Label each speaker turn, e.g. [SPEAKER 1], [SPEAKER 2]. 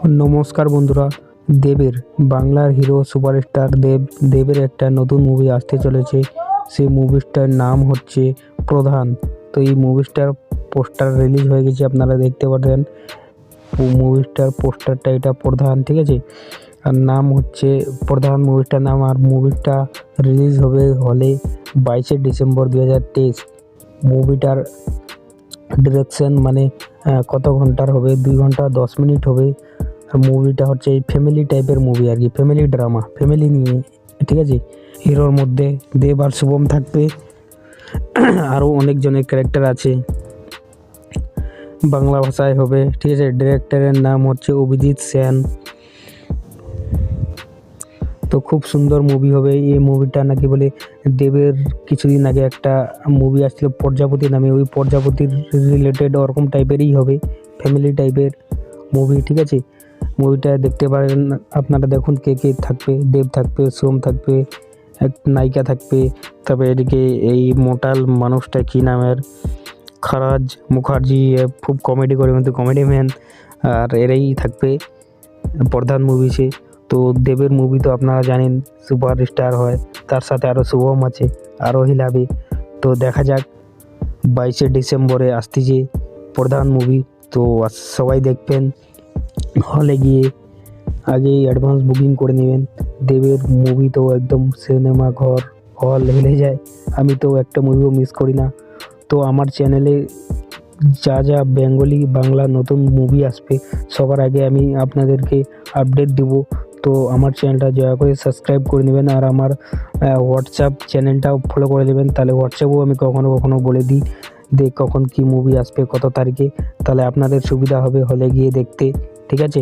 [SPEAKER 1] নমস্কার বন্ধুরা, দেবের বাংলার হিরো সুপারস্টার দেবের একটা নতুন মুভি আসতে চলেছে। সেই মুভিটার নাম হচ্ছে প্রধান। তো এই মুভিটার পোস্টার রিলিজ হয়ে গেছে, আপনারা দেখতে পাচ্ছেন মুভিটার পোস্টারটা, এটা প্রধান, ঠিক আছে। আর নাম হচ্ছে প্রধান মুভিটার নাম। আর মুভিটা রিলিজ হবে হলে 22শে ডিসেম্বর 2023। মুভিটার ডিরেকশন মানে কত ঘন্টার হবে, 2 ঘন্টা 10 মিনিট হবে। আর মুভিটা হচ্ছে এই ফ্যামিলি টাইপের মুভি আর কি, ফ্যামিলি ড্রামা, ফ্যামিলি নিয়ে, ঠিক আছে। হিরোর মধ্যে দেব আর শুভম থাকবে, আরও অনেকজনের ক্যারেক্টার আছে, বাংলা ভাষায় হবে, ঠিক আছে। ডিরেক্টরের নাম হচ্ছে অভিজিৎ সেন। তো খুব সুন্দর মুভি হবে এই মুভিটা। নাকি বলে দেবের কিছুদিন আগে একটা মুভি আসছিল প্রজাপতি নামে, ওই প্রজাপতির রিলেটেড ওরকম টাইপেরই হবে, ফ্যামিলি টাইপের মুভি, ঠিক আছে। মুভিটা দেখতে পারেন আপনারা, দেখুন কে কে থাকবে। দেব থাকবে, সোম থাকবে, এক নায়িকা থাকবে, তবে এদিকে এই মোটাল মানুষটা কি নামের, খারাজ মুখার্জি, খুব কমেডি করে, কিন্তু কমেডি ম্যান। আর এরাই থাকবে প্রধান মুভিতে। তো দেবের মুভি তো আপনারা জানেন সুপার স্টার হয়, তার সাথে আরও শুভম আছে, আরও হিলাবে। তো দেখা যাক 22শে ডিসেম্বরে আসতেছে প্রধান মুভি। তো সবাই দেখবেন হলে গিয়ে, আগেই অ্যাডভান্স বুকিং করে নেবেন। দেবের মুভি তো একদম সিনেমা ঘর হল হেলে যায়, আমি তো একটা মুভিও মিস করি না। তো আমার চ্যানেলে যা যা বেঙ্গলি বাংলা নতুন মুভি আসবে সবার আগে আমি আপনাদেরকে আপডেট দেবো। তো আমার চ্যানেলটা দয়া করে সাবস্ক্রাইব করে নেবেন, আর আমার হোয়াটসঅ্যাপ চ্যানেলটাও ফলো করে নেবেন। তাহলে হোয়াটসঅ্যাপেও আমি কখনো কখনো বলে দিই কখন কি মুভি আসবে, কত তারিখে, তাহলে আপনাদের সুবিধা হবে হলে গিয়ে দেখতে, ঠিক আছে।